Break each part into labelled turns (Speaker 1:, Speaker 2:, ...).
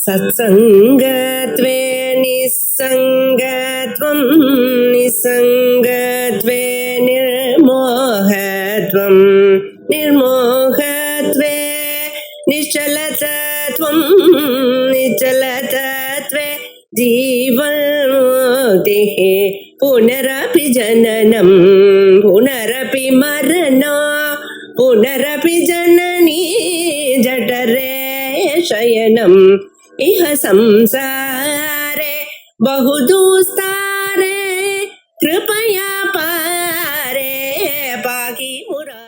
Speaker 1: सत्सङ्गत्वे निस्सङ्गत्वं निस्सङ्गत्वे निर्मोहत्वं निर्मोहत्वे निश्चलतत्वं निश्चलतत्वे जीवन्मुक्तिः पुनरपि जननं पुनरपि मरणं पुनरपि जननी जठरे शयनम् इह संसारे बहुदुस्तारे कृपया पारे पाहि मुरा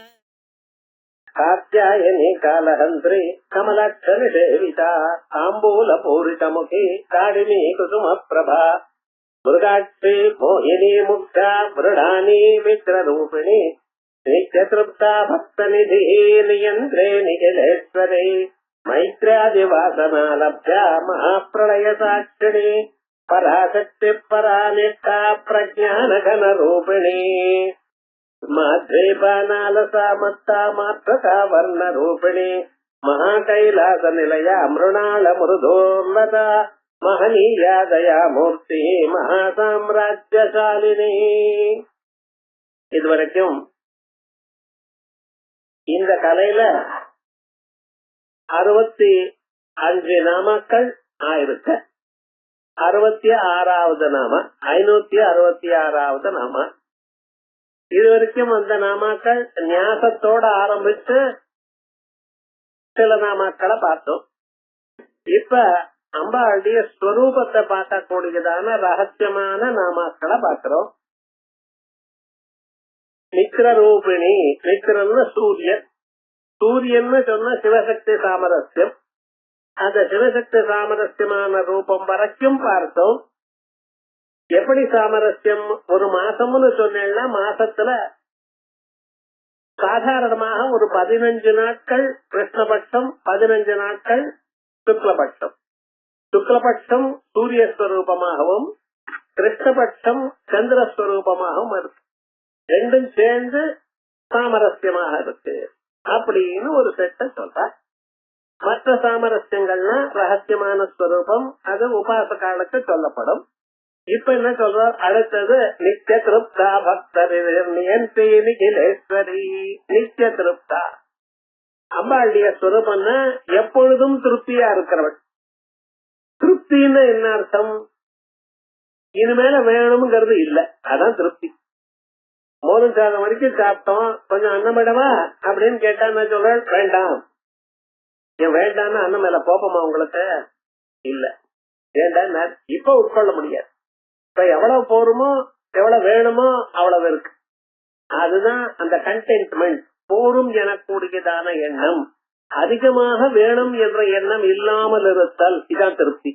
Speaker 2: कात्यायनी कालहन्त्री कमलक्षनिषेविता ताम्बूलपूरितमुखी काडिनी कुसुमप्रभा मृगाक्षी मोहिनी मुग्धा मृडानी मित्ररूपिणी नित्यतृप्ता भक्तनिधिः नियन्त्रे निखिलेश्वरी मैत्र्यादिवासना लब्ध्या महाप्रलय साक्षिणी पराशक्ति परा निष्ठा प्रज्ञानघनरूपिणी माद्रीपानालसा मत्ता मात्रका वर्णरूपिणी महाकैलास निलया मृणाल मृदोन्नता महनीया दयामूर्ति महासाम्राज्यशालिनी. இதுவரைக்கும் இந்த கலையில 65 நாமாக்கள் ஆயிருக்கு. 66வது நாம 566வது நாம. இதுவரைக்கும் அந்த நாமாக்கள் ஞாசத்தோட ஆரம்பிச்சு சில நாமாக்களை பார்த்தோம். இப்ப அம்பாளுடைய ஸ்வரூபத்தை பார்க்கக்கூடியதான ரகசியமான நாமாக்களை பார்க்கிறோம். மித்ரரூபிணி, மித்ரன்னு சூரியன். சூரியன்னு சொன்ன சிவசக்தி சாமரஸ்யம். அந்த சிவசக்தி சாமரஸ்யமான ரூபம் வரைக்கும் பார்த்தோம். எப்படி சாமரஸ்யம்? ஒரு மாசம்னு சொன்னா மாசத்துல சாதாரணமாக ஒரு 15 நாட்கள் கிருஷ்ணபட்சம், 15 நாட்கள் சுக்லபட்சம். சுக்லபட்சம் சூரியஸ்வரூபமாகவும் கிருஷ்ணபட்சம் சந்திரஸ்வரூபமாகவும் இருக்கு. ரெண்டும் சேர்ந்து சாமரஸ்யமாக இருக்கு அப்படின்னு ஒரு செட்டை சொல்ற. மற்ற சாமரஸ்யங்கள்னா ரகசியமான ஸ்வரூபம், அது உபாசகாலுக்கு சொல்லப்படும். இப்ப என்ன சொல்ற? அடுத்தது நித்திய திருப்தா பக்தரிலேஸ்வரி. நித்திய திருப்தா அம்பாளுடைய ஸ்வரூபம்னா எப்பொழுதும் திருப்தியா இருக்கிறவள். திருப்தின்னு என்ன அர்த்தம்? இனிமேல வேணும்ங்கிறது இல்ல, அதான் திருப்தி. மோதம் சாதம் வரைக்கும் சாப்பிட்டோம், கொஞ்சம் அன்னமிடவா அப்படின்னு கேட்டா என்ன சொல்ற? வேண்டாம். ஏன் வேண்டாம்னு அன்னம் மேல கோபமா உங்களுக்கு? இல்ல, வேண்டாம். இப்ப உட்கொள்ள முடியாது. இப்ப எவ்வளவு போருமோ எவ்வளவு வேணுமோ அவ்வளவு இருக்கு. அதுதான் அந்த கண்டென்ட்மெண்ட். போரும் எனக்கூடியதான எண்ணம், அதிகமாக வேணும் என்ற எண்ணம் இல்லாமல் இருத்தல், இதான் திருப்தி.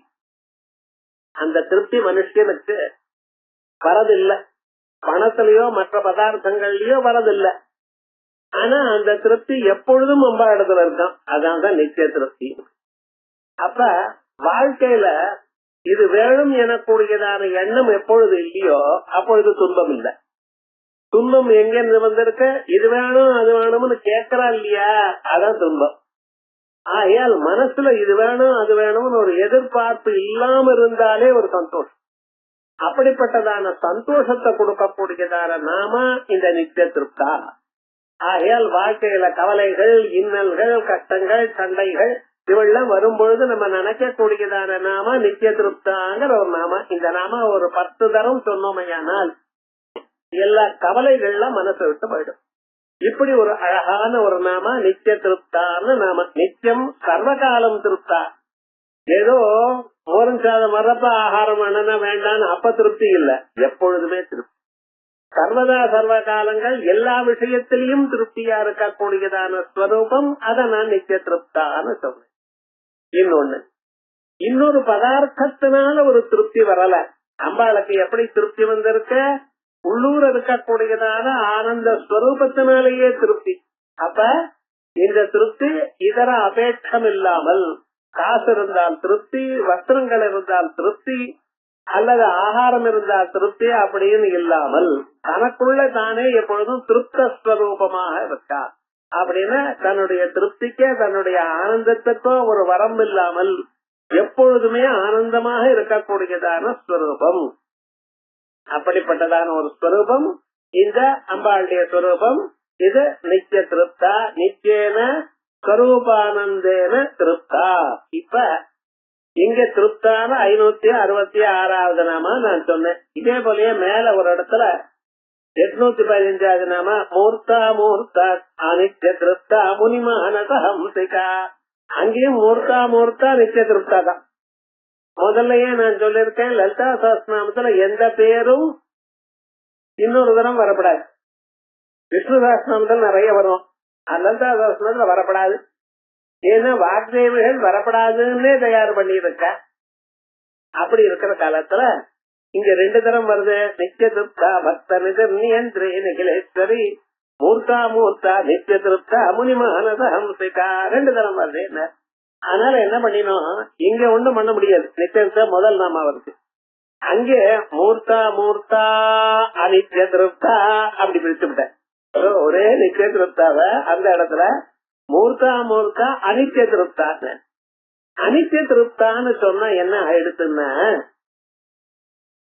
Speaker 2: அந்த திருப்தி மனுஷனுக்கு வரதில்லை. பணத்திலயோ மற்ற பதார்த்தங்கள்லயோ வரதில்லை. ஆனா அந்த திருப்தி எப்பொழுதும் ரொம்ப இடத்துல இருக்கான். அதான் தான் நித்திய திருப்தி. அப்ப வாழ்க்கையில இது வேணும் எனக்கூடியதான எண்ணம் எப்பொழுது இல்லையோ அப்பொழுது துன்பம் இல்லை. துன்பம் எங்க இருந்து வந்திருக்க? இது வேணும் அது வேணும்னு கேட்கறா இல்லையா, அதான் துன்பம். ஆகையால் மனசுல இது வேணும் அது வேணும்னு ஒரு எதிர்பார்ப்பு இல்லாம இருந்தாலே ஒரு சந்தோஷம். அப்படிப்பட்டதான சந்தோஷத்தை கொடுக்கக்கூடியதான நாம இந்த நித்திய திருப்தா. ஆகையால் வாழ்க்கையில கவலைகள், இன்னல்கள், கஷ்டங்கள், சண்டைகள் இவெல்லாம் வரும்பொழுது நம்ம நினைக்கக்கூடியதான நாம நித்திய திருப்தாங்கிற ஒரு நாம. இந்த நாம ஒரு 10 தரம் சொன்னோமையானால் எல்லா கவலைகள்லாம் மனசை விட்டு போயிடும். இப்படி ஒரு அழகான ஒரு நாம நித்திய திருப்தான்னு நாம. நித்தியம் சர்வகாலம் திருப்தா. ஏதோ மோரம் சாதம் வர்றப்ப ஆகாரம் வேணும்னா வேண்டான்னு அப்ப திருப்தி இல்ல, எப்பொழுதுமே திருப்தி. சர்வதா சர்வ காலங்கள் எல்லா விஷயத்திலையும் திருப்தியா இருக்கக்கூடியதான ஸ்வரூபம், அத நான் நித்திய திருப்தான்னு சொல்றேன். இன்னொரு பதார்த்தத்தினால ஒரு திருப்தி வரல. அம்பாளுக்கு எப்படி திருப்தி வந்திருக்க? உள்ளூர் இருக்கக்கூடியதான ஆனந்த ஸ்வரூபத்தினாலேயே திருப்தி. அப்ப இந்த திருப்தி இதர அபேட்சம் இல்லாமல், காசு இருந்தால் திருப்தி, வஸ்திரங்கள் இருந்தால் திருப்தி, அல்லது ஆகாரம் இருந்தால் திருப்தி அப்படின்னு இல்லாமல் தனக்குள்ள தானே எப்பொழுதும் திருப்தஸ்வரூபமாக இருக்கா. அப்படின்னு தன்னுடைய திருப்திக்கே தன்னுடைய ஆனந்தத்துக்கோ ஒரு வரம்பு இல்லாமல் எப்பொழுதுமே ஆனந்தமாக இருக்கக்கூடியதான ஸ்வரூபம். அப்படிப்பட்டதான ஒரு ஸ்வரூபம் இந்த அம்பாளுடைய ஸ்வரூபம். இது நித்திய திருப்தா, நித்தியேன ஸ்வரூபானந்தேன திருப்தா. இப்ப இங்க திருப்தான 566வது நாமா நான் சொன்னேன். இதே போலயே மேல ஒரு இடத்துல 815வது நாம மூர்த்தா மூர்த்தா அனித்ய திருப்தா முனிமானச ஹம்சிகா. அங்கேயும் மூர்த்தா மூர்த்தா நித்திய திருப்தா தான். முதல்லயே நான் சொல்லிருக்கேன், லலிதா சஹஸ்ரநாமத்துல எந்த பேரும் இன்னொரு தரம் வரப்படாது. விஷ்ணு சஹஸ்ரநாமத்துல நிறைய வரும், லலிதா சஹஸ்ரநாமத்துல வரப்படாது. ஏன்னா வாக்தேவிகள் வரப்படாதுன்னே தயார் பண்ணிருக்க. அப்படி இருக்கிற காலத்துல இங்க 2 தரம் வருது. நித்திய திருப்தா பக்த நியந்திரே நிகிலேஸ்வரி மூர்த்தா மூர்த்தா நித்திய திருப்தா முனிமானச ஹம்சிகா 2 தரம் வருது. என்ன அதனால என்ன பண்ணினோம், இங்க ஒண்ணும் பண்ண முடியாது. நித்திய முதல் நாம வருது, அங்கே மூர்த்தா மூர்த்தா அனித்ய திருப்தா அப்படி பிரிச்சு விட்டேன். ஒரே நித்திய திருப்தாவ அந்த இடத்துல மூர்த்தா மூர்த்தா அனித்ய திருப்தான்னு. அனித்ய திருப்தான்னு சொன்னா என்ன ஆயிடுச்சுன்னா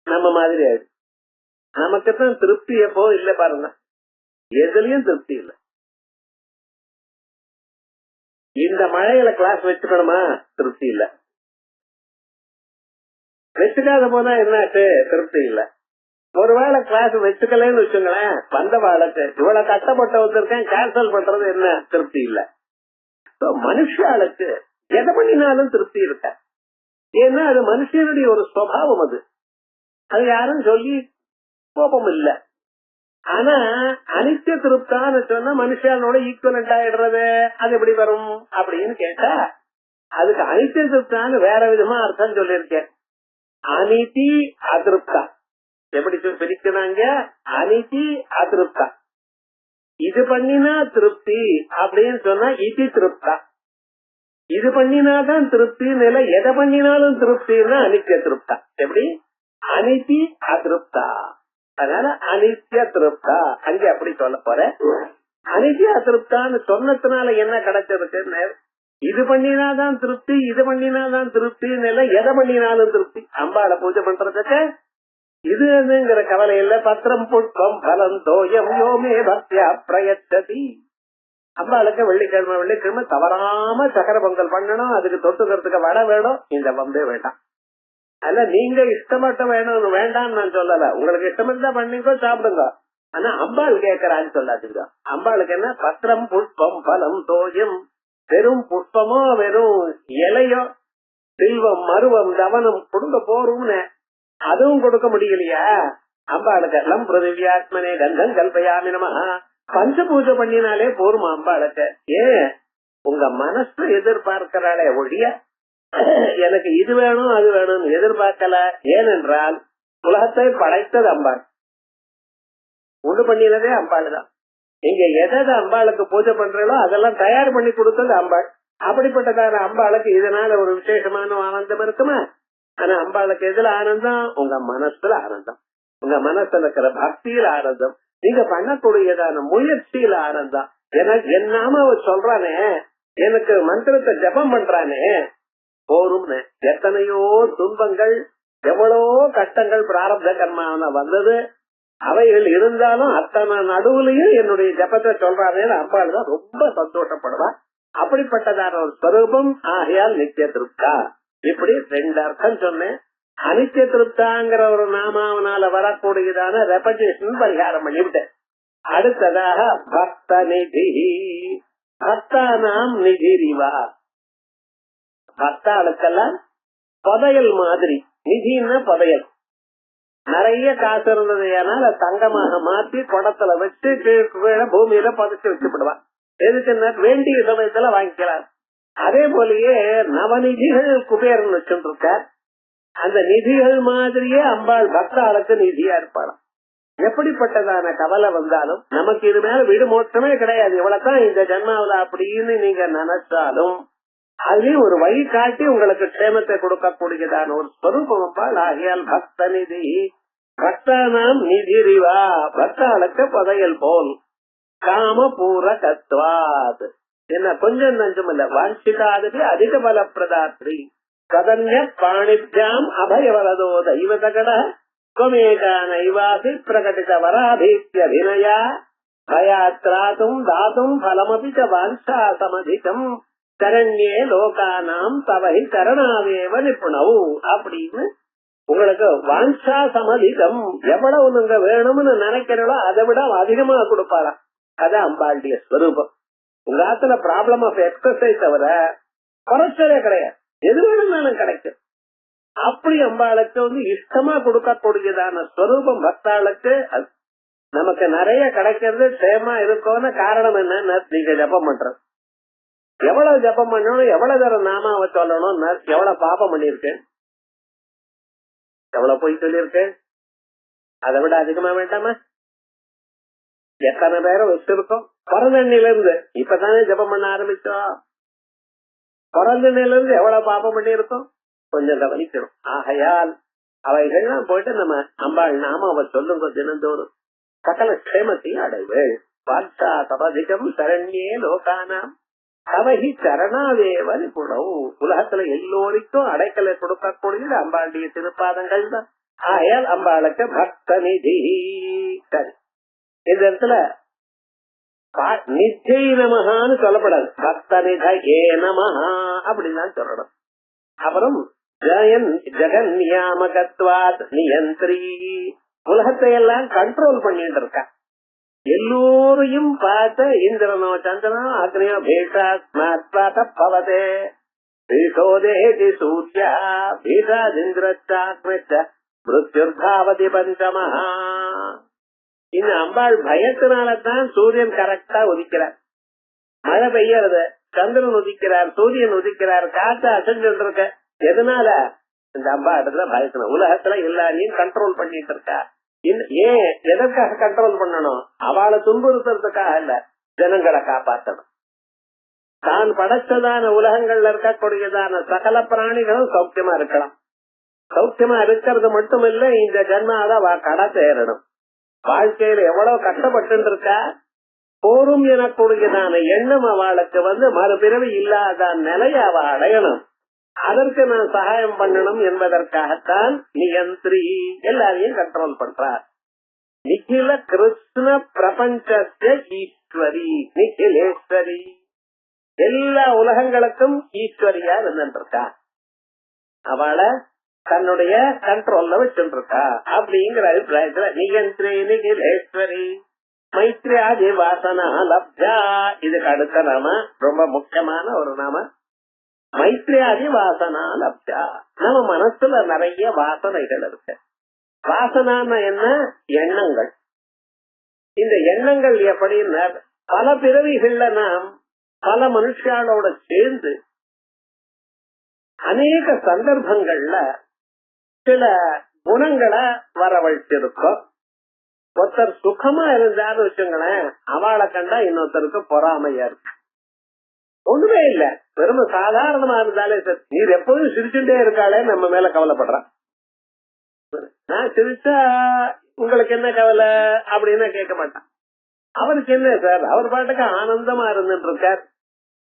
Speaker 2: நம்ம மாதிரி ஆயிடுச்சு. நமக்குத்தான் திருப்தி எப்போ இல்ல பாருங்க, எதுலயும் திருப்தி இல்ல. இந்த மழையில கிளாஸ் வச்சுக்கணுமா, திருப்தி இல்ல. வச்சுக்காத போதா என்னாச்சு, திருப்தி இல்ல. ஒருவேளை கிளாஸ் வச்சுக்கலன்னு வச்சுங்களேன், வந்த வாழக்கு இவ்வளவு கஷ்டப்பட்டு வந்திருக்கேன் கேன்சல் பண்றது என்ன, திருப்தி இல்ல. மனுஷாளுக்கு எதை பண்ணினாலும் திருப்தி இருக்க. ஏன்னா அது மனுஷனுடைய ஒரு சுவாவம். அது யாரும் சொல்லி கோபம் இல்ல. ஆனா அனித்திய திருப்தான்னு சொன்னா மனுஷனோட ஈக்குவலண்ட் ஆயிடுறது. அது எப்படி வரும் அப்படின்னு கேட்டா, அதுக்கு அனித்திய திருப்தான்னு வேற விதமா அர்த்தம் சொல்லியிருக்கேன். அனிதி அதிருப்தா எப்படி பிரிக்கிறாங்க, அனிதி அதிருப்தா. இது பண்ணினா திருப்தி அப்படின்னு சொன்னா இது திருப்தா. இது பண்ணினாதான் திருப்தின்னு இல்ல, எதை பண்ணினாலும் திருப்தின்னா அனித்திய திருப்தா. எப்படி அனிதி அதிருப்தா. அதனால அனித்திய திருப்தா அங்கே அப்படி சொல்ல போற. அனித்திய அதிருப்தான்னு சொன்னதுனால என்ன கிடைச்சிருக்குன்னு, இது பண்ணினாதான் திருப்தி, இது பண்ணினாதான் திருப்தின்னு இல்ல, எதை பண்ணினாலும் திருப்தி. அம்பாளை பூஜை பண்றதுக்கு இதுங்கிற கவலை இல்ல. பத்திரம் புஷ்பம் பலம் தோயம் யோமே பக்தியா பிரயச்சதி. அம்பாளுக்கு வெள்ளிக்கிழமை தவறாம சக்கர பொங்கல் பண்ணணும், அதுக்கு தொட்டுக்கிறதுக்கு வடை வேணும். இந்த வம்பே வேண்டாம். அல்ல நீங்க இஷ்டப்பட்ட வேணும் வேண்டாம் நான் சொல்லல, உங்களுக்கு இஷ்டப்பட்டா பண்ணிக்கோ சாப்பிடுங்க. ஆனா அம்பாள் கேட்கறான்னு சொல்லாதீங்க. அம்பாளுக்கு என்ன, பத்திரம் புஷ்பம் பலம் தோயம், வெறும் புஷ்பமோ வெறும் இலையோ செல்வம் மருவம் தவனம் கொடுக்க போறோம்னு அதுவும் கொடுக்க முடியலையா. அம்பாளுக்கு எல்லாம் பிருதிவியாத்மனே கந்தம் கல்பயாமி நம பஞ்ச பூஜை பண்ணினாலே போருமா அம்பாளுக்கு. ஏன் உங்க மனசு எதிர்பார்க்கிறாளே ஒழிய எனக்கு இது வேணும் அது வேணும்னு எதிர்பார்க்கல. ஏனென்றால் உலகத்தை படைத்தது அம்பாள், உண்டு பண்ணினதே அம்பாள் தான். நீங்க எதை அம்பாளுக்கு பூஜை பண்றீங்களோ அதெல்லாம் தயார் பண்ணி கொடுத்தது அம்பாள். அப்படிப்பட்டதான அம்பாளுக்கு இதனால ஒரு விசேஷமான ஆனந்தம் இருக்குமா. ஆனா அம்பாளுக்கு எதுல ஆனந்தம், உங்க மனசுல ஆனந்தம், உங்க மனசுல இருக்கிற பக்தியில ஆனந்தம், நீங்க பண்ணக்கூடியதான முயற்சியில ஆனந்தம். எனக்கு என்னாம சொல்றானே, எனக்கு மந்திரத்தை ஜபம் பண்றானே போரும். எத்தனையோ துன்பங்கள் எவ்வளவோ கஷ்டங்கள் பிராரப்த கர்மான வந்தது, அவைகள் இருந்தாலும் அத்தனை நடுவுலயும் என்னுடைய ஜபத்தை சொல்றானே அம்பாள் தான் ரொம்ப சந்தோஷப்படுவா. அப்படிப்பட்டதான ஒரு ஸ்வரூபம். ஆகையால் நித்திய திருப்தா. இப்படி 2 அர்த்தம் சொன்னேன். அனித்திய திருப்தாங்கிற ஒரு நாமாவனால வரக்கூடியதான ரெபடேஷன் பரிகாரம் பண்ணிவிட்டேன். அடுத்ததாக பக்த நிதி. பக்தானாம் நிதிரிவா. பக்தாளுக்கெல்லாம் புதையல் மாதிரி. நிதினா புதையல். நிறைய காசு இருந்தது ஏனால் தங்கமாக மாத்தி குடத்துல வச்சு கீழே பூமியில புதைச்சு வச்சுப்படுவான். எதுக்கு வேண்டிய சமயத்துல வாங்கிக்கலாம். அதே போலயே நவநிதிகள் குபேரன் வச்சுட்டு இருக்கார். அந்த நிதிகள் மாதிரியே அம்பாள் பக்தாளுக்கு நிதியா இருப்பாளாம். எப்படிப்பட்டதான கவலை வந்தாலும் நமக்கு இது மேல வீடு மோட்சமே கிடையாது, இவ்வளவுதான் இந்த ஜன்மாவில அப்படின்னு நீங்க நினைச்சாலும் அதுலயும் ஒரு வழி காட்டி உங்களுக்கு க்ஷேமத்தை கொடுக்கக்கூடியதான ஒரு ஸ்வரூபம் அம்பாள். ஆகியால் பக்த நிதி. பக்தானாம் நிதிரிவா. பக்தாளுக்கு புதையல் போல். காம பூர கத்வாத். என்ன கொஞ்சம் நஞ்சம் இல்ல, வாஞ்சிகாதபி அதிக பல பிரதாத்ரி. கதன்ய பாணிப்யாம் அபயவரதோ தெய்வதகட त्वमेका नैवासि प्रकटित वराभीत्य विनया भयात्रातुं दातुं फलमपि च वाञ्छा समधिकम् சரண்யே லோகானாம் தவஹி சரணாவேவ நிபுணவு அப்படின்னு உங்களுக்கு வாஞ்சா சமதிகம் எவ்வளவு நீங்க வேணும்னு நினைக்கிறீங்களோ அதை விட அதிகமா கொடுப்பாராம். அதான் அம்பாளுடைய ஸ்வரூபம். உங்க ஆத்துல ப்ராப்ளம் ஆஃப் எக்ஸசைஸ் தவிர குறைச்சலே கிடையாது, எது வேணும்னாலும் கிடைக்கும். அப்படி அம்பாளுக்கு இஷ்டமா கொடுக்கக்கூடியதான ஸ்வரூபம் பக்தாளுக்கு. நமக்கு நிறைய கிடைக்கிறது சேமா இருக்கோன்னு காரணம் என்னன்னு நீங்க ஜபம் பண்றது. எவ்வளவு ஜபம் பண்ணணும், எவ்வளவு தர நாமாவை சொல்லணும், எவ்வளவு பாபம் பண்ணிருக்கேன், எவ்வளவு போய் சொல்லியிருக்கேன், அதை விட அதிகமா வேண்டாமா? எத்தனை பேரும் வச்சிருக்கோம் பிறந்தண்ணில இருந்து. இப்பதானே ஜபம் பண்ண ஆரம்பிச்சோம். பிறந்தண்ணில இருந்து எவ்வளவு பாபம் பண்ணிருக்கோம் கொஞ்சம் கவனிக்கணும். ஆகையால் அவைகள்லாம் போயிட்டு நம்ம அம்பாள் நாமாவை சொல்லுங்க தினந்தோறும். சகல க்ஷேமத்தையும் அடைவேள். வாட்சா சபதிகம் சரண்யே லோகானாம் அவகி சரணாவேவ நிபுணவு. உலகத்துல எல்லோருக்கும் அடைக்கலை கொடுக்கக்கூடியது அம்பாளுடைய திருப்பாதங்கள் தான். ஆயால் அம்பாளுக்கு பக்த நிதி. சரி, இந்த இடத்துல நிச்சய நமகான்னு சொல்லப்படாது, பக்த நிதயே நமஹா அப்படின்தான் சொல்லணும். அப்புறம் ஜெகன் நியாமகத்வாத் நியந்திரி, உலகத்தை எல்லாம் கண்ட்ரோல் பண்ணிட்டு இருக்கா. எல்லோரையும் பார்த்த இந்திரனோ சந்திரனோ அக்னியோ பீஷாத்மாத்வாத பவதே பீஷோதேதி சூர்யா பீஷாதிந்திரச்சாத்மச்ச மிருத்யுர்தாவதி பஞ்சமஹா. இந்த அம்பாள் பயத்தினால்தான் சூரியன் கரெக்டா உதிக்கிறார், மழை பெய்யறது, சந்திரன் உதிக்கிறார், சூரியன் உதிக்கிறார், காற்று அசைஞ்சுட்டு இருக்க. எதனால? இந்த அம்பா இடத்துல பயத்தின. உலகத்துல எல்லாரையும் கண்ட்ரோல் பண்ணிட்டு இருக்கா. ஏன், எதற்காக கண்ட்ரோல் பண்ணணும்? அவளை துன்புறுத்துறதுக்காக இல்ல, ஜனங்களை காப்பாற்றணும். தான் படைச்சதான உலகங்கள்ல இருக்கக்கூடியதான சகல பிராணிகளும் சௌக்கியமா இருக்கலாம். சௌக்கியமா இருக்கிறது மட்டும் இல்ல, இந்த ஜன்மாவை அவ கடை சேரணும். வாழ்க்கையில எவ்வளவு கஷ்டப்பட்டு இருக்கா, போரும் எனக்கூடியதான எண்ணம் அவளுக்கு மறுபிறவி இல்லாத நிலையை அவ அடையணும். அதற்கு நான் சகாயம் பண்ணணும் என்பதற்காகத்தான் நியந்திரி எல்லாரையும் கண்ட்ரோல் பண்றார். நிகில கிருஷ்ண பிரபஞ்ச ஈஸ்வரி நிகிலேஸ்வரி, எல்லா உலகங்களுக்கும் ஈஸ்வரியா இருந்துருக்கா. அவளை தன்னுடைய கண்ட்ரோல்ல வச்சுருக்கா அப்படிங்கிற அபிப்பிராயத்துல நியந்திரி நிகிலேஸ்வரி மைத்ரியாதி வாசனா லப்ஜா. இதுக்கு அடுத்த நாம ரொம்ப முக்கியமான ஒரு நாம மைத்ரியாதி வாசனா லப்ஜா. நம்ம மனசுல நிறைய வாசனைகள் இருக்கு. வாசனான என்ன? எண்ணங்கள். இந்த எண்ணங்கள் எப்படின்னா, பல பிறவிகள்ல நாம் பல மனுஷாலோட சேர்ந்து அநேக சந்தர்ப்பங்கள்ல சில குணங்களை வரவழைச்சிருக்கோம். ஒருத்தர் சுகமா இருந்தாலும் வச்சுங்களேன், அவளை கண்டா இன்னொருத்தருக்கு பொறாமையா இருக்கு. ஒண்ணுமே இல்ல, வெறும் சாதாரணமா இருந்தாலே சார், நீர் எப்போதும் சிரிச்சுட்டே இருக்காளே நம்ம மேல கவலைப்படுறான். நான் சிரிச்சா உங்களுக்கு என்ன கவலை அப்படின்னு கேட்க மாட்டான். அவருக்கு என்ன சார், அவர் பாட்டுக்கு ஆனந்தமா இருந்துட்டு இருக்கார்.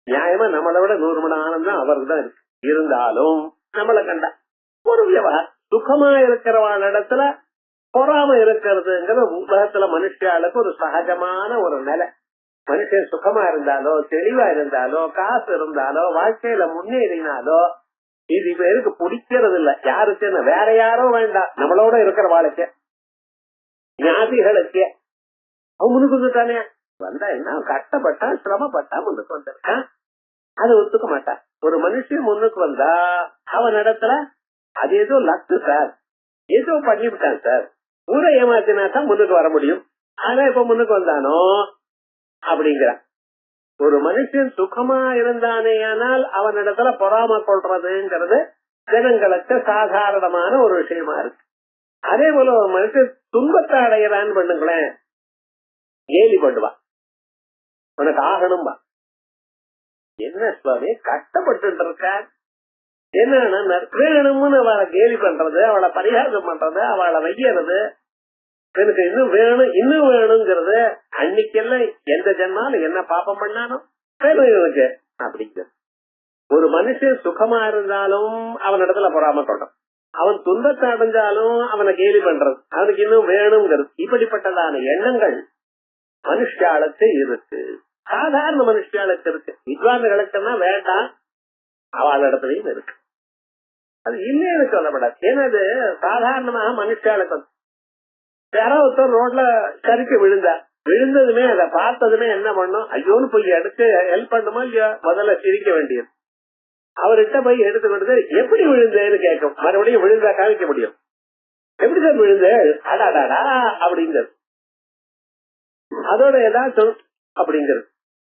Speaker 2: நியாயமா நம்மளை விட 100 மணி ஆனந்தம் அவருக்கு தான் இருக்கு. இருந்தாலும் நம்மளை கண்டா ஒரு விவகாரம். சுகமா இருக்கிறவாள் இடத்துல பொறாம இருக்கிறதுங்கிற உலகத்துல மனுஷாளுக்கு ஒரு சகஜமான ஒரு நிலை. மனுஷன் சுகமா இருந்தாலோ, தெளிவா இருந்தாலோ, காசு இருந்தாலோ, வாழ்க்கையில முன்னேறினாலோ இது பேருக்கு பிடிக்கிறது இல்ல. யாருக்கு என்ன, வேற யாரோ வேண்டாம், நம்மளோட இருக்கிற வாழ்க்கை ஞாதிகளுக்கே முன்னுக்கு வந்துட்டானே, வந்தா என்ன கஷ்டப்பட்டா சிரமப்பட்டா முன்னுக்கு வந்திருக்கான், அதை ஒத்துக்க மாட்டான். ஒரு மனுஷன் முன்னுக்கு வந்தா அவன் இடத்துல அது ஏதோ லக்கு சார், ஏதோ பண்ணிவிட்டான் சார், ஊரை ஏமாத்தினா தான் முன்னுக்கு வர முடியும். ஆனா இப்ப முன்னுக்கு வந்தானோ அப்படிங்கிறான். ஒரு மனுஷன் சுகமா இருந்தானே ஆனால் அவன் இடத்துல பொறாம கொள்றதுங்கிறது ஜனங்களுக்கு சாதாரணமான ஒரு விஷயமா இருக்கு. அதே போல ஒரு மனுஷன் துன்பத்தை அடையிறான்னு பண்ணுங்களேன், கேலி பண்ணுவான், உனக்கு ஆகணும்பா. என்ன சுவாமி கஷ்டப்பட்டு இருக்க, என்ன வேணும்னு அவளை கேலி பண்றது, அவளை பரிகாரம் பண்றது, அவளை வைக்கிறது, எனக்கு இன்னும் வேணும் இன்னும் வேணுங்கிறது. அன்னைக்கெல்லாம் எந்த ஜென்மால என்ன பாப்பம் பண்ணானோ வேணும் இவனுக்கு அப்படிங்கிற ஒரு மனுஷன் சுகமா இருந்தாலும் அவன் இடத்துல பொறாம கொள்றான், அவன் துன்பத்தை அடைஞ்சாலும் அவனை கேலி பண்றது, அவனுக்கு இன்னும் வேணுங்கிறது. இப்படிப்பட்டதான எண்ணங்கள் மனுஷாளுக்கு இருக்கு, சாதாரண மனுஷாளுக்கு இருக்கு. வித்வான்களுக்குன்னா வேண்டாம், அவள் இடத்துலயும் இருக்கு. அது இல்லைன்னு சொல்லப்படாது. ஏன்னா அது சாதாரணமாக மனுஷாளுக்கு யாரோ ஒருத்தர் ரோட்ல சரிக்கு விழுந்ததுமே அதை பார்த்ததுமே என்ன பண்ணும், ஐயோன்னு போய் எடுத்து ஹெல்ப் பண்ணுமோ இல்லையோ, முதல்ல சிரிக்க வேண்டியது. அவர்கிட்ட போய் எடுத்துக்கிட்டு எப்படி விழுந்தேன்னு கேட்கும், மறுபடியும் விழுந்தா காமிக்க முடியும். எப்படி சார் விழுந்த, அடாடாடா அப்படிங்கிறது, அதோட ஏதாச்சும் அப்படிங்கிறது.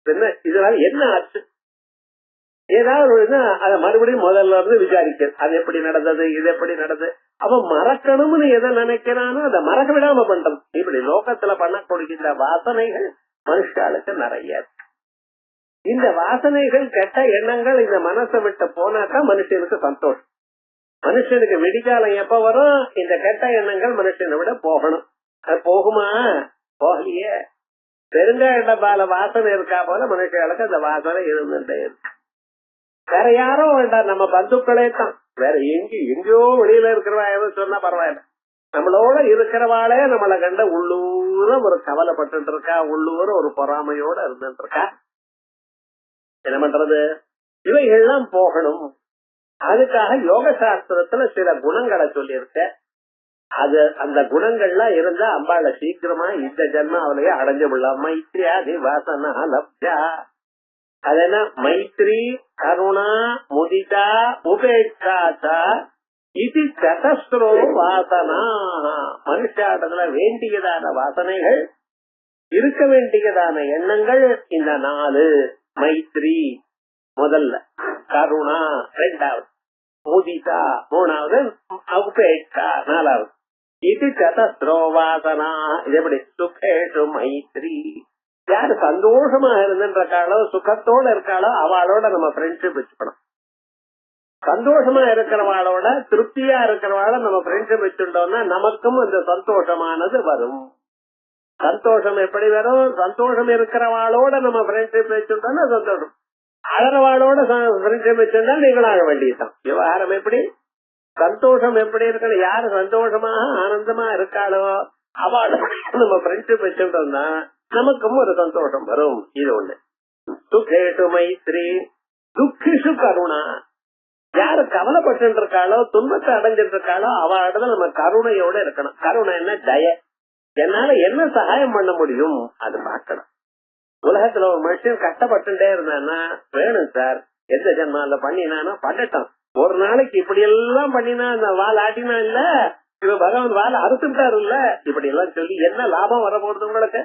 Speaker 2: என்ன இதனால என்ன ஆச்சு, ஏதாவது அதை மறுபடியும் முதல்ல இருந்து விசாரிக்க, அது எப்படி நடந்தது, இது எப்படி நடந்தது. அவன் மறக்கணும்னு எதை நினைக்கிறானோ அதை மறக்க விடாம பண்றது. இப்படி லோகத்துல பண்ணக்கூடிய வாசனைகள் மனுஷாளுக்கு நிறைய இருக்கு. இந்த வாசனைகள் கெட்ட எண்ணங்கள் இந்த மனசை விட்டு போனாக்கா மனுஷனுக்கு சந்தோஷம். மனுஷனுக்கு விடிகாலம் எப்ப வரும், இந்த கெட்ட எண்ணங்கள் மனுஷனை விட போகணும். அது போகுமா, போகலையே. பெருங்காய டப்பால வாசனை இருக்கா போல மனுஷர்களுக்கு அந்த வாசனை இருந்துட்டே இருக்கு. வேற யாரோ வேண்டாம், நம்ம பந்துக்களே தான். வேற எங்கேயோ வெளியில இருக்கிறவா சொன்னா பரவாயில்ல, நம்மளோட இருக்கிறவாளே நம்மளை கண்ட உள்ளூர ஒரு கவலைப்பட்டு இருக்கா, உள்ளூர ஒரு பொறாமையோட இருந்துட்டு இருக்கா. என்ன பண்றது, இவைகள்லாம் போகணும். அதுக்காக யோக சாஸ்திரத்துல சில குணங்களை சொல்லியிருக்க. அது அந்த குணங்கள்லாம் இருந்தா அம்பாளை சீக்கிரமா இந்த ஜென்மாவிலேயே அடைஞ்சு விடலாம். மைத்ரியாதி வாசனா லப்யா, அது என்ன, மைத்ரி கருணா முதிதா உபேட்சாச்சா இது சதஸ்ரோ வாசனா. மனுஷாட்டத்துல வேண்டியதான வாசனைகள், இருக்க வேண்டியதான எண்ணங்கள் இந்த 4. மைத்ரி முதல்ல, கருணா ரெண்டாவது, முதிதா மூணாவது, உபேட்சா நாலாவது. இது சதஸ்ரோ வாசனா. இது எப்படி, சுகேஷு மைத்ரி. யாரு சந்தோஷமா இருந்துருக்காளோ, சுகத்தோட இருக்காளோ அவளோட நம்ம ஃப்ரெண்ட்ஷிப் வச்சுக்கணும். சந்தோஷமா இருக்கிறவாளோட, திருப்தியா இருக்கிறவாள நம்ம ஃப்ரெண்ட்ஷிப் வச்சுட்டோம்னா நமக்கும் அந்த சந்தோஷமானது வரும். சந்தோஷம் எப்படி வரும், சந்தோஷம் இருக்கிறவாளோட நம்ம ஃப்ரெண்ட்ஷிப் வச்சுட்டோம்னா சந்தோஷம். அழறவாளோட ஃப்ரெண்ட்ஷிப் வச்சுட்டா நீங்களும் ஆக வேண்டியதுதான். விவகாரம் எப்படி, சந்தோஷம் எப்படி இருக்கணும், யாரு சந்தோஷமாக ஆனந்தமா இருக்காளோ அவளோட நம்ம ஃப்ரெண்ட்ஷிப் வச்சுட்டோம்னா நமக்கும் ஒரு சந்தோஷம் வரும். இது ஒண்ணு. சுகேஷு மைத்ரி துக்கிஷு கருணா. யாரு கவலைப்பட்டு இருக்காளோ, துன்பத்தை அடைஞ்சிட்டு இருக்காளோ அவளிடத்துல நம்ம கருணையோட இருக்கணும். கருணை என்ன, தய. என்னால என்ன சகாயம் பண்ண முடியும் அது பார்க்கணும். உலகத்துல ஒரு மனுஷன் கஷ்டப்பட்டுட்டே இருந்தானா, வேணும் சார் எந்த ஜென்மால பண்ணினானா பண்ணட்டும், ஒரு நாளைக்கு இப்படி எல்லாம் பண்ணினா, அந்த வால் ஆட்டினா இல்ல, இவ பகவான் வால் அறுத்துட்டாரு இல்ல, இப்படி எல்லாம் சொல்லி என்ன லாபம் வர போறது உங்களுக்கு.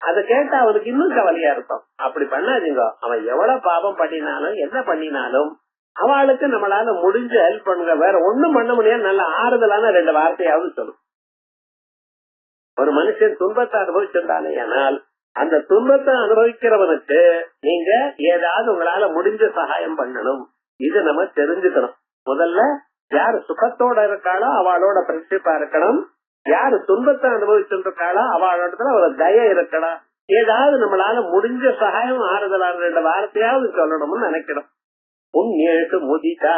Speaker 2: அதை கேட்டா அவனுக்கு இன்னும் கவலையா இருக்கும். அப்படி பண்ணாதீங்க. அவன் எவ்வளவு பாவம் பண்ணினாலும் என்ன பண்ணினாலும் அவளுக்கு நம்மளால முடிஞ்ச ஹெல்ப் பண்ணுங்க. வேற ஒண்ணும் பண்ண முடியாது. நல்ல ஆறுதலான 2 வார்த்தையாவது சொல்லும். ஒரு மனுஷன் துன்பத்தை அனுபவிச்சிருந்தானே, ஆனால் அந்த துன்பத்தை அனுபவிக்கிறவனுக்கு நீங்க ஏதாவது உங்களால முடிஞ்ச சகாயம் பண்ணணும். இது நம்ம தெரிஞ்சுக்கணும். முதல்ல யாரு சுகத்தோட இருக்காளோ அவளோட ஃப்ரெண்ட்ஷிப்பா இருக்கணும். யாரு துன்பத்தை அனுபவிச்சுட்டு இருக்காளோ அவளிடத்துல ஒரு தய இருக்கணும். ஏதாவது நம்மளால முடிஞ்ச சகாயம் ஆறுதலான 2 வார்த்தையாவது சொல்லணும்னு நினைக்கணும். புண்ணியேட்டு முதிதா.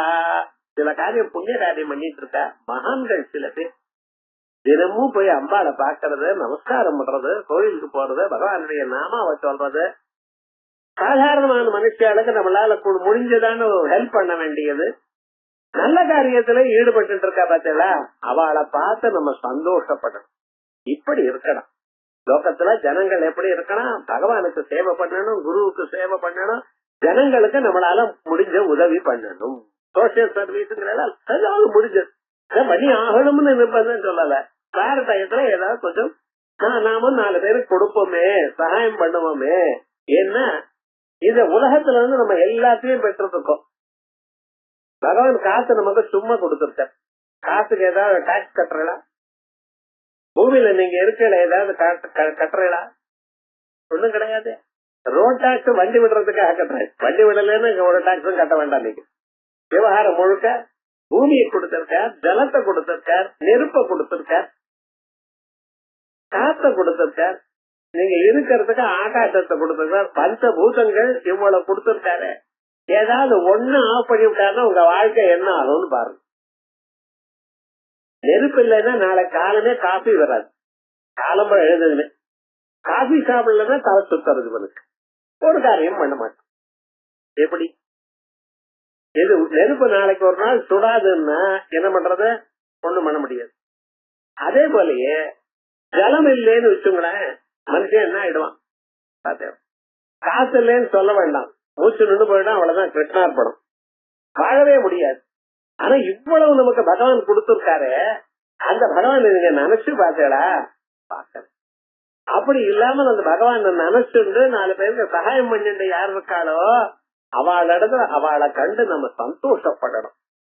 Speaker 2: சில காரியம் புண்ணிய காரியம் பண்ணிட்டு இருக்கா மகான்கள் சில பேர். தினமும் போய் அம்பாளை பாக்குறது, நமஸ்காரம் பண்றது, கோயிலுக்கு போறது, பகவானுடைய நாமாவை சொல்றது, சாதாரணமான மனுஷியாளுக்கு நம்மளால முடிஞ்சதான ஹெல்ப் பண்ண வேண்டியது. நல்ல காரியத்துல ஈடுபட்டு இருக்கா பார்த்தா, அவளை பார்த்து நம்ம சந்தோஷப்படணும். இப்படி இருக்கணும். லோகத்துல ஜனங்கள் எப்படி இருக்கணும், பகவானுக்கு சேவை பண்ணணும், குருவுக்கு சேவை பண்ணணும், ஜனங்களுக்கு நம்மளால முடிஞ்ச உதவி பண்ணணும். சோசியல் சர்வீஸ் முடிஞ்சது பண்ணி ஆகணும்னு நிர்பந்தம் சொல்லல. வேற டயத்துல ஏதாவது கொஞ்சம் நாம 4 பேருக்கு கொடுப்போமே, சகாயம் பண்ணுவோமே. ஏன்னா இந்த உலகத்துல இருந்து நம்ம எல்லாத்தையும் பெற்று இருக்கோம். பகவான் காசு நமக்கு சும்மா கொடுத்துருக்க. காசுக்கு ஏதாவது டாக்ஸ் கட்டுறா, பூமியில நீங்க இருக்கல ஏதாவது கட்டுறா, ஒண்ணும் கிடையாது. ரோட் டாக்ஸ் வண்டி விடுறதுக்காக கட்டுறேன். வண்டி விடலன்னு ஒரு டாக்ஸும் கட்ட வேண்டாம். நீங்க விவகாரம் முழுக்க பூமியை கொடுத்திருக்கார், ஜலத்தை கொடுத்திருக்கார், நெருப்ப கொடுத்திருக்கார், காத்த கொடுத்திருக்கார், நீங்க இருக்கிறதுக்கு ஆகாசத்தை கொடுத்திருக்கார், பஞ்ச பூதங்கள் இவ்வளவு கொடுத்திருக்காரு. ஏதாவது ஒண்ணு ஆஃப் பண்ணி விட்டாருன்னா உங்க வாழ்க்கை என்ன ஆகும்னு பாருங்க. நெருப்பு இல்லைன்னா நாளை காலமே காபி வராது. காலம்பரம் எழுதுமே காபி சாப்பிடலன்னா தலை சுத்துறது இவனுக்கு, ஒரு காரியம் பண்ண மாட்டேன். எப்படி எது நெருப்பு நாளைக்கு ஒரு நாள் சுடாதுன்னா என்ன பண்றது? ஒண்ணும் பண்ண முடியாது. அதே போலயே ஜலம் இல்லைன்னு வச்சுங்களேன், மனுஷன் என்ன ஆயிடுவான் பார்த்தேன். காசு இல்லைன்னு சொல்ல வேண்டாம், மூச்சு நின்று போயிடும், அவ்வளவுதான் கிருஷ்ணார்பணம், வாழவே முடியாது. ஆனா இவ்வளவு நமக்கு பகவான் கொடுத்திருக்காரு, அந்த பகவான் நீங்க நினைச்சு பார்த்தேடா? பார்க்க அப்படி இல்லாம அந்த பகவான் நினைச்சுண்டு 4 பேருக்கு சகாயம் பண்ணிட்டு யார் இருக்காளோ அவளிடத்துல அவளை கண்டு நம்ம சந்தோஷப்படணும்.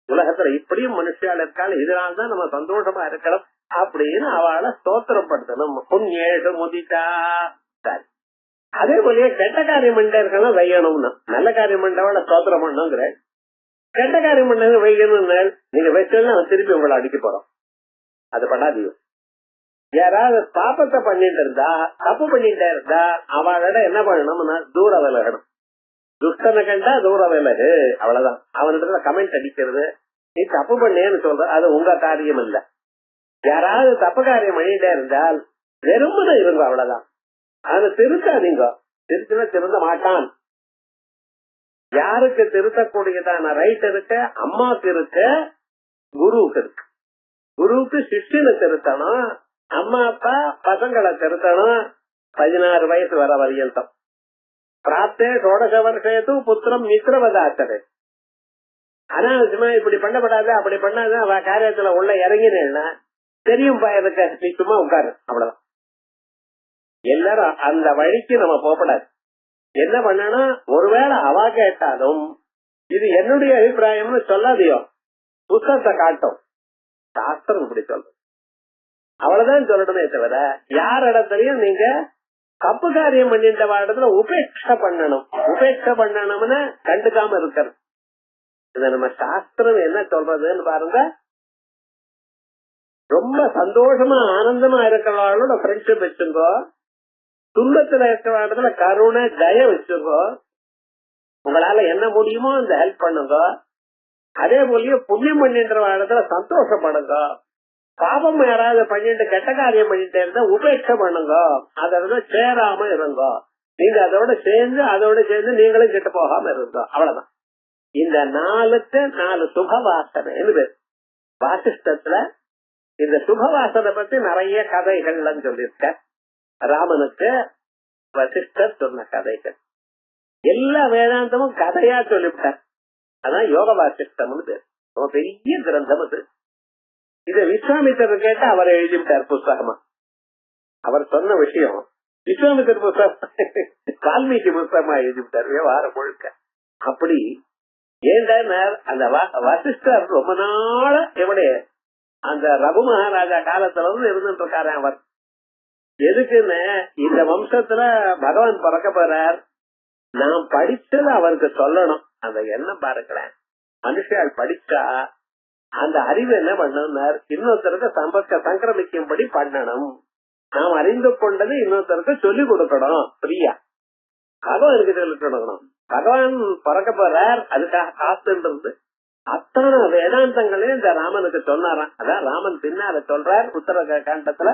Speaker 2: உலகத்துல இப்படியும் மனுஷால் இருக்காள், இதனால்தான் நம்ம சந்தோஷமா இருக்கணும் அப்படின்னு அவளை ஸ்தோத்திரப்படுத்தணும். புண்ணியேடு முதிதா. சரி, அதே போலயே கெட்ட காரியம் பண்ண வையணும்னா நல்ல காரியம் பண்ணவளை ஸ்தோத்திரம் பண்ணுங்கிற, கெட்ட காரியம் பண்ண வைக்கணும்னு நீங்க வச்சா திருப்பி உங்களை அடிக்க போறோம். அது பண்ணாதீங்க. யாராவது பாப்பத்தை பண்ணிட்டு இருந்தா, தப்பு பண்ணிட்டே இருந்தா அவளோட என்ன பண்ணணும்னா தூர விலகணும். துஷ்டனை கண்டா தூர விலகு, அவ்வளவுதான். அவனிடத்துல கமெண்ட் அடிக்கிறது, நீ தப்பு பண்ணேன்னு சொல்ற, அது உங்க காரியம் இல்ல. யாராவது தப்பு காரியம் பண்ணிட்டே இருந்தால் வெறுமனை இருங்க, அவ்வளவுதான். அதை திருத்தாதீங்க. திருத்தினா திருந்த மாட்டான். யாருக்கு திருத்தக்கூடியதான ரைட் இருக்கு? அம்மாவுக்கு இருக்கு, குருவுக்கு இருக்கு. குருவுக்கு சிஷ்யனை திருத்தணும், அம்மா அப்பா பசங்களை திருத்தணும். 16 வயசு வர வரையந்தம். பிராப்தே ஷோடச வருஷத்து புத்திரம் மித்ரவதாச்சரே. அனாவசியமா இப்படி பண்ணப்படாது, அப்படி பண்ணாது, அவ காரியத்துல உள்ள இறங்கினேன்னா தெரியும் எனக்கு, நீ சும்மா உட்காரு, அவ்வளவுதான். எல்லாரும் அந்த வழிக்கு நம்ம போகப்படாது. என்ன பண்ணணும்? ஒருவேளை அவ கேட்டாலும் இது என்னுடைய அபிப்பிராயம்னு சொல்லாதியோ, புத்தகத்தை காட்டும். சாஸ்திரம் இப்படி சொல்றது, அவ்வளவுதான் சொல்லணுமே தவிர யார் இடத்துலயும் நீங்க தப்பு காரியம் பண்ணிட்ட இடத்துல உபேட்சை பண்ணணும். உபேட்சை பண்ணணும்னு கண்டுக்காம இருக்கிறது. இத நம்ம சாஸ்திரம் என்ன சொல்றதுன்னு பாருங்க. ரொம்ப சந்தோஷமா ஆனந்தமா இருக்கிறவங்களோட ஃப்ரெண்ட்ஷிப் வச்சுங்கோ. துன்பத்துல இருக்கிற இடத்துல கருணை தய வச்சுங்கோ. உங்களால என்ன முடியுமோ அந்த ஹெல்ப் பண்ணுங்க. அதே போலயே புண்ணியம் பண்ணின்ற இடத்துல சந்தோஷப்படுங்க. பாபம் யாராவது பண்ணிட்டு கெட்ட காரியம் பண்ணிட்டே இருந்தா உபேட்சை பண்ணுங்க. அதோட சேராம இருங்க. நீங்க அதோட சேர்ந்து நீங்களும் கெட்டு போகாம இருங்க, அவ்வளவுதான். இந்த 4க்கு 4 சுபவாசனை பேர். வாசிஷ்டத்துல இந்த சுபவாசனை பத்தி நிறைய கதைகள்லாம் சொல்லியிருக்க. ராமனுக்கு வசிஷ்டர் சொன்ன கதைகள் எல்லா வேதாந்தமும் கதையா சொல்லிவிட்டார். அதான் யோக வாசிஷ்டம்னு பேர். பெரிய கிரந்தம் அது. இத விஸ்வாமித்திரர் கேட்ட அவர் எழுதிவிட்டார் புஸ்தகமா. அவர் சொன்ன விஷயம் விஸ்வாமித்திர புஸ்தகம் வால்மீகி புஸ்தகமா எழுதிவிட்டார் விவகாரம் முழுக்க. அப்படி ஏன்டா அந்த வசிஷ்டர் ரொம்ப நாள எப்படி அந்த ரகு மகாராஜா காலத்துல இருந்து இருந்துட்டு இருக்காரு. அவர் எதுக்குன்னு இந்த வம்சத்துல பகவான் பிறக்க போறார், நான் படிச்சது அவருக்கு சொல்லணும். அந்த எண்ணம் பாருங்களேன். மனுஷால் படிச்சா அந்த அறிவு என்ன பண்ணணும், இன்னொருத்தருக்கு சங்கிரமிக்கும்படி பண்ணணும். நாம் அறிந்து கொண்டது இன்னொருத்தருக்கு சொல்லிக் கொடுக்கணும். பிரியா பகவானுக்கு சொல்லிக் கொடுக்கணும். பகவான் பிறக்க போறார், அதுக்காக காத்துன்றது அத்தனை வேதாந்தங்களையும் இந்த ராமனுக்கு சொன்னாராம். அதான் ராமன் பின்னால சொல்றார் உத்தர காண்டத்துல,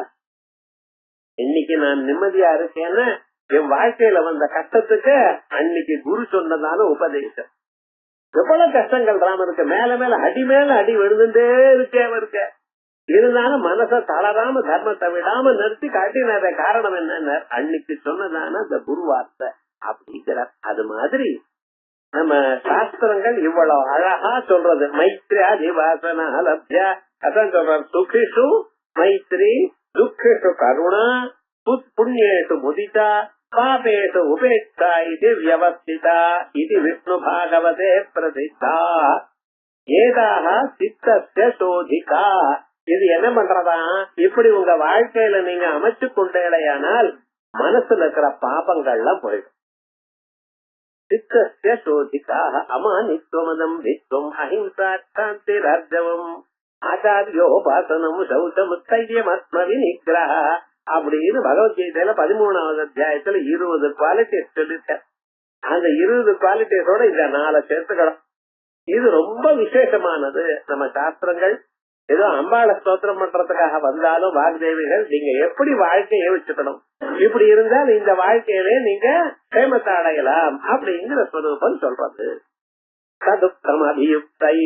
Speaker 2: இன்னைக்கு நான் நிம்மதியா இருக்கேன்னு என் வாழ்க்கையில வந்த கஷ்டத்துக்கு அன்னைக்கு குரு சொன்னதான உபதேசம். எவ்வளவு கஷ்டங்கள் ராமனுக்கு, மேல மேல அடி விழுந்துட்டே இருக்கே அவருக்கு. இருந்தாலும் மனச தளராம தர்மத்தை விடாம நிறுத்தி காட்டின காரணம் என்ன, அன்னைக்கு சொன்னதான அந்த குரு வார்த்தை அப்படிங்கிறார். அது மாதிரி நம்ம சாஸ்திரங்கள் இவ்வளவு அழகா சொல்றது. மைத்ரியா திவாசனா லப்யா அதான் சொல்றார். சுகிஷு மைத்ரி, துக்கிஷு கருணா, புண்ணியேஷு முதிதா, பாபேஷு உபேட்சா இது வியவஸ்திதா இது விஷ்ணு பாகவதே பிரசித்தா ஏதாக சித்தஸ்ய சோதிகா. இது என்ன பண்றதா, இப்படி உங்க வாழ்க்கையில நீங்க அமைச்சு கொண்டேடையானால் மனசுல இருக்கிற பாபங்கள்லாம் போயிடும். சித்தஸ்ய சோதிகாஹ அமானித்வமதம் வித்வம் அஹிம்சா சாந்தி ராஜ்யவம் ஆச்சாரியோபாசனம் சௌச்சம் தைரியம் ஆத்ம விநிகிரஹ அப்படின்னு பகவத்கீதையில 13வது அத்தியாயத்துல 20 குவாலிட்டி சொல்லிருக்க. அந்த 20 குவாலிட்டிஸோட இந்த 4 சேர்த்துக்கணும். இது ரொம்ப விசேஷமானது. நம்ம சாஸ்திரங்கள் ஏதோ அம்பாளை ஸ்தோத்திரம் பண்றதுக்காக வந்தாலும் வாக்தேவிகள் நீங்க எப்படி வாழ்க்கையை வச்சுக்கணும், இப்படி இருந்தால் இந்த வாழ்க்கையிலே நீங்க சேமத்தை அடையலாம் அப்படிங்கிற ஸ்வரூபம் சொல்றது. சதுக்கம் அபியுக்தை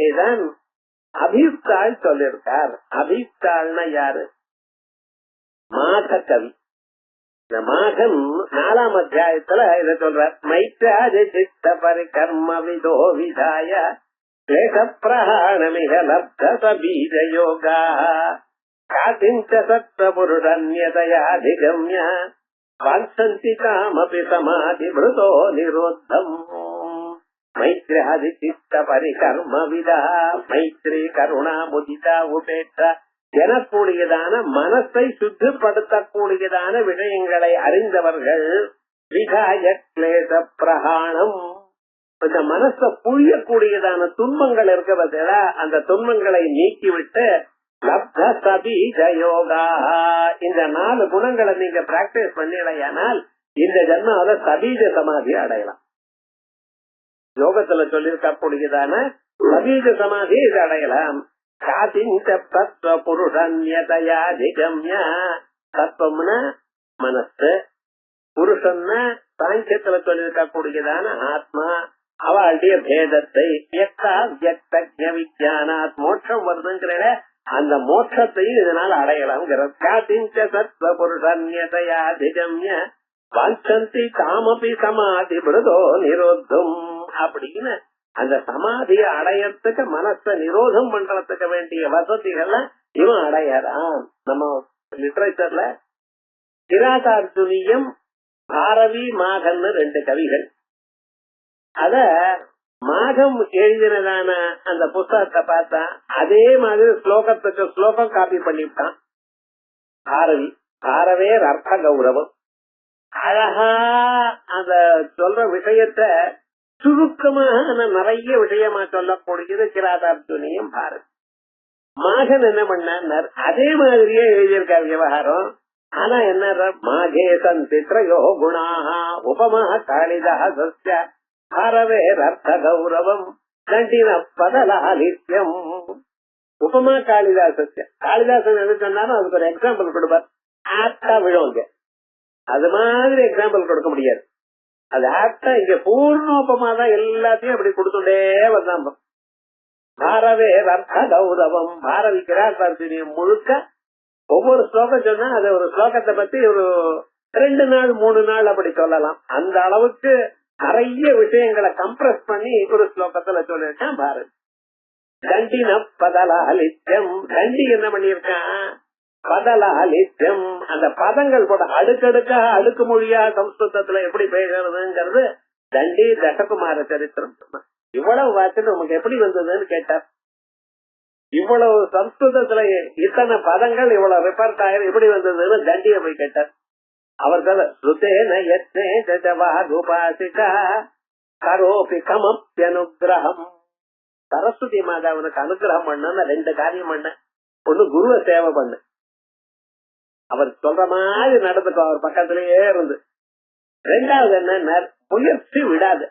Speaker 2: இதான் அபியுக்தாள் சொல்லிருக்கார். அபியுக்தாள்னா யாரு? மாக கவி. இந்த மாகன் 4ஆம் அத்தியாயத்துல இத சொல்ற. மைத்ராஜ சித்த பரிகர்ம விதோ விதாய கிளேச பிரஹாணமிக லப்த பீஜ யோகா காதிஞ்ச சத்வ புருஷன்யதயாதிகம்ய வாஞ்சந்தி காமபி சமாதி மிருதோ நிரோத்தம். மைத்ராதி சித்த பரிகர்ம விதா மைத்ரி கருணா முதிதா உபேட்சா எனக்கூடியதான மனசை சுத்தப்படுத்தக்கூடியதான விஷயங்களை அறிந்தவர்கள். விகாய கிளேச பிரகாணம், இந்த மனசை புழியக்கூடியதான துன்பங்கள் இருக்க பார்த்தா அந்த துன்பங்களை நீக்கிவிட்டு லப்த சபீஜ யோகா, இந்த 4 குணங்களை நீங்க பிராக்டிஸ் பண்ணலையானால் இந்த ஜன்மாவில சபீஜ சமாதி அடையலாம். யோகத்துல சொல்லிருக்கக்கூடியதான சபீஜ சமாதி இது அடையலாம். தத்துவம்னா மனசு, புருஷன்னா சாங்கியத்துல சொல்லிருக்கக்கூடியதான ஆத்மா, அவளுடைய பேதத்தை விஜயானாத் மோட்சம் வருதுங்கிற அந்த மோட்சத்தையும் இதனால அடையலாம்ங்கிறது. சத்வ புருஷன்யதயாதிகம்ய வாஞ்சந்தி காமபி சமாதி மிருதோ நிரோத்தம் அப்படின்னு அந்த சமாதியை அடையறதுக்கு மனசை நிரோதம் பண்றதுக்கு வேண்டிய வசதிகள்லாம் இவன் அடையறான். நம்ம லிட்டரேச்சர்ல கிராதார்ஜுனியம், பாரவி, மாகன்னு 2 கவிகள். அத மாகம் எழுதினதான அந்த புத்தகத்தை பார்த்தா அதே மாதிரி ஸ்லோகத்துக்கு ஸ்லோகம் காப்பி பண்ணிவிட்டான் பாரவி. பாரவே அர்த்த கௌரவம் அழகா அந்த சொல்ற விஷயத்த சுருக்கமாக நிறைய விஷயமா சொல்லக்கூடியது கிராதார்ஜுனியம் பாரதி. மாகன் என்ன பண்ணார், அதே மாதிரியே எழுதியிருக்கார் விவகாரம். ஆனா என்ன, மாகே சந்தித்ரயோ குணாஹ உபமா காளிதாசஸ்ய பாரவே அர்த்த கௌரவம் தண்டின பதலாலித்யம். உபமா காளிதாசஸ்ய, காளிதாசன் எது சொன்னாலும் அதுக்கு ஒரு எக்ஸாம்பிள் கொடுப்பார். ஆப்டா விழுங்க, அது மாதிரி எக்ஸாம்பிள் கொடுக்க முடியாது. அது ஆப்டா இங்க பூர்ணோபமா தான் எல்லாத்தையும் அப்படி கொடுத்துட்டே வந்தான். பாரவே அர்த்த கௌரவம் பாரவிக்கிறார் முழுக்க. ஒவ்வொரு ஸ்லோகம் சொன்னா அது ஒரு ஸ்லோகத்தை பத்தி ஒரு 2 நாள் 3 நாள் அப்படி சொல்லலாம். அந்த அளவுக்கு நிறைய விஷயங்களை கம்ப்ரஸ் பண்ணி ஒரு ஸ்லோகத்துல சொல்லிருக்கான் பாரதி. தண்டின பதலாலித்யம், தண்டி என்ன பண்ணிருக்கான், பதலாலித்யம் அந்த பதங்கள் போட அடுக்கடுக்கா அடுக்கு மொழியா சம்ஸ்கிருதத்துல எப்படி பேசுறதுங்கிறது தண்டி தசகுமார சரித்திரம் சொன்ன. இவ்வளவு வார்த்தை நமக்கு எப்படி வந்ததுன்னு கேட்டார். இவ்வளவு சம்ஸ்கிருதத்துல இத்தனை பதங்கள் இவ்வளவு ரிப்பர்ட் ஆயிரம் எப்படி வந்ததுன்னு தண்டிய போய் கேட்டார். அவர் கரோபி கமப்யனுகிரகம், சரஸ்வதி மாதாவுக்கு அனுகிரகம் பண்ண 2 காரியம் பண்ண. ஒண்ணு குருவ சேவை பண்ணு, அவர் சொல்ற மாதிரி நடந்துக்கும், அவர் பக்கத்திலேயே இருந்து. 2வது என்ன, முயற்சி விடாது.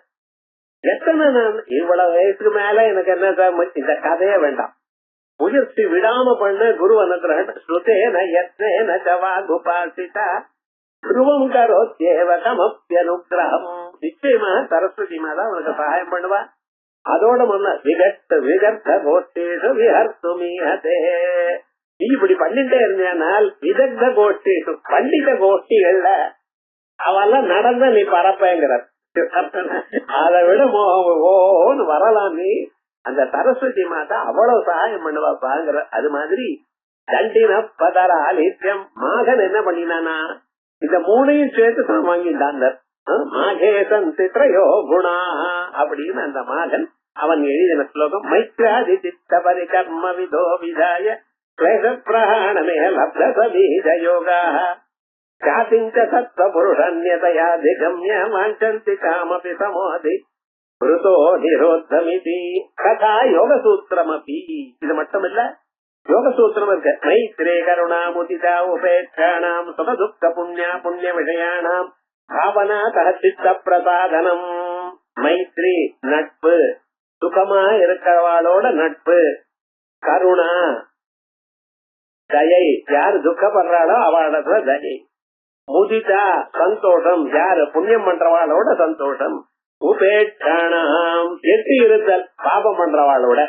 Speaker 2: எத்தனை நான் இவ்வளவு வயசுக்கு மேல எனக்கு என்ன இந்த கதையே வேண்டாம், முயற்சி விடாம பண்ண குரு அனுகிரகம். ஸ்ருதேன யத்னேன சவாகுபாசிதா குருவம் கரோத்யேவகமப்யனுகிரகம். நிச்சயமா சரஸ்வதி மாதா உனக்கு சகாயம் பண்ணுவா. அதோட முன்ன விகர்த்த விகர்த்த கோஷ்டேஷு விஹர்த்துமீஹதே, நீ இப்படி பண்ணிட்டே இருந்தேனால் விதக்த கோஷ்டேஷு பண்டித கோஷ்டிகள்ல அவெல்லாம் நடந்த நீ பரப்பேங்கிறார். அதை விட ஓன்னு வரலாம் நீ. அந்த சரஸ்வதி மாதா அவ்வளவு சகாயம் பண்ணுவாப்பாங்கிற. அது மாதிரி தண்டின பதராலித்யம். மாகன் என்ன பண்ணினானா இந்த 3ஐயும் சேர்த்து தான் வாங்கிட்டான். மாகேசன் சித்ரயோ குணா அப்படின்னு அந்த மாகன் அவன் எழுதின ஸ்லோகம். மைத்ராதி சித்த பரிகர்ம விதோ விதாய கிளேச பிரஹாணமே லப்த பீஜ யோகா காதிஞ்ச சத்வ புருஷன்யதயாதிகம்ய வாஞ்சந்தி காமபி சமோதி மிருதோ நிரோத்தமிதி கதா யோக சூத்திரமபி. இது மட்டும் இல்ல, யோக சூத்திரம் இருக்கு. மைத்ரே கருணா முதிதா உபேட்சாணாம் சுக துக்க புண்ணிய புண்ணிய விஷயாணாம் பாவனா சித்த பிரசாதனம். மைத்ரி நட்பு, சுகமா இருக்கிறவாளோட நட்பு. கருணா தயை, யாரு துக்கப்படுறாளோ அவளோட தயை. முதிதா சந்தோஷம், யாரு புண்ணியம் பண்றவாளோட சந்தோஷம். உபேட்சாணம் எட்டு இருத்தல், பாபம் பண்றவாளோட.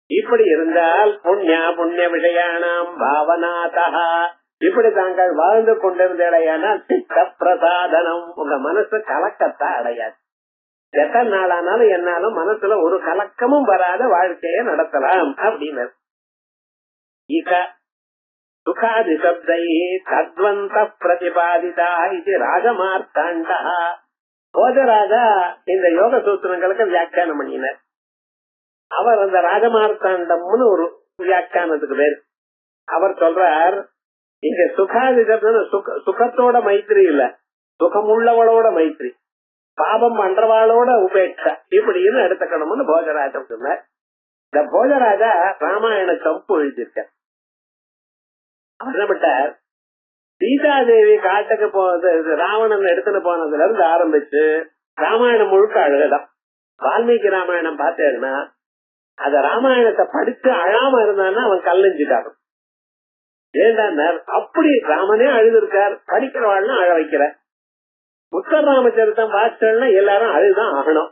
Speaker 2: இப்படி இருந்தால் புண்ணிய விஷயானாம் பாவனாதா, இப்படி தாங்கள் வாழ்ந்து கொண்டிருந்தேடையானால் சித்த பிரசாதனம், உங்க மனசு கலக்கத்தை அடையாது. எத்தனை நாளானாலும் என்னாலும் மனசுல ஒரு கலக்கமும் வராத வாழ்க்கையை நடத்தலாம் அப்படின்னு. சுகாதி சப்தை தத்வந்த பிரதிபாதிதா இது ராஜமார்த்தாண்டா. போஜராஜா இந்த யோக சூத்திரங்களுக்கு வியாக்கியானம் பண்ணினார். அவர் அந்த ராஜமார்த்தாண்டம்னு ஒரு வியாக்கியானத்துக்கு பேர். அவர் சொல்றார், இங்க சுகாதி சப்தம் சுகத்தோட மைத்திரி இல்ல, சுகமுள்ளவளோட மைத்திரி, பாபம் பண்றவாளோட உபேட்சா, இப்படின்னு எடுத்துக்கணும்னு போஜராஜம் சொன்னார். இந்த போஜராஜா ராமாயண சம்பு எழுதியிருக்க. அவர் என்ன விட்டார், சீதாதேவி காட்டுக்கு போனது, ராவணன் எடுத்துட்டு போனதுல இருந்து ஆரம்பிச்சு ராமாயணம் முழுக்க அழுகதான். வால்மீகி ராமாயணம் பார்த்தேன்னா அத ராமாயணத்தை படிச்சு அழாம இருந்தான்னா அவன் கல்லஞ்சிட்டாரு. ஏண்டா அப்படி ராமனே அழுதுருக்கார், படிக்கிறவாள்னா அழ வைக்கிற. உத்தர ராமச்சரித்தம் வாசிச்சா எல்லாரும் அழுதான் ஆகணும்.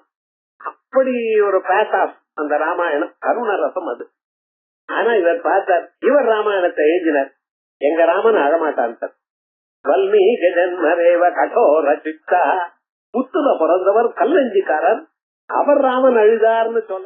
Speaker 2: அப்படி ஒரு பேஸ் ஆஃப் அந்த ராமாயணம், கருண ரசம் அது. ஆனா இவர் பார்த்தார், இவர் ராமாயணத்தை எழுதினார், எங்க ராமன் அழமாட்டான் சார். வல்மீகி ஜன்மரேவ கடோர சித்தா, புத்துல பிறந்தவர் கல்லஞ்சிக்காரர், அவர் ராமன் அழுதார்னு சொல்ல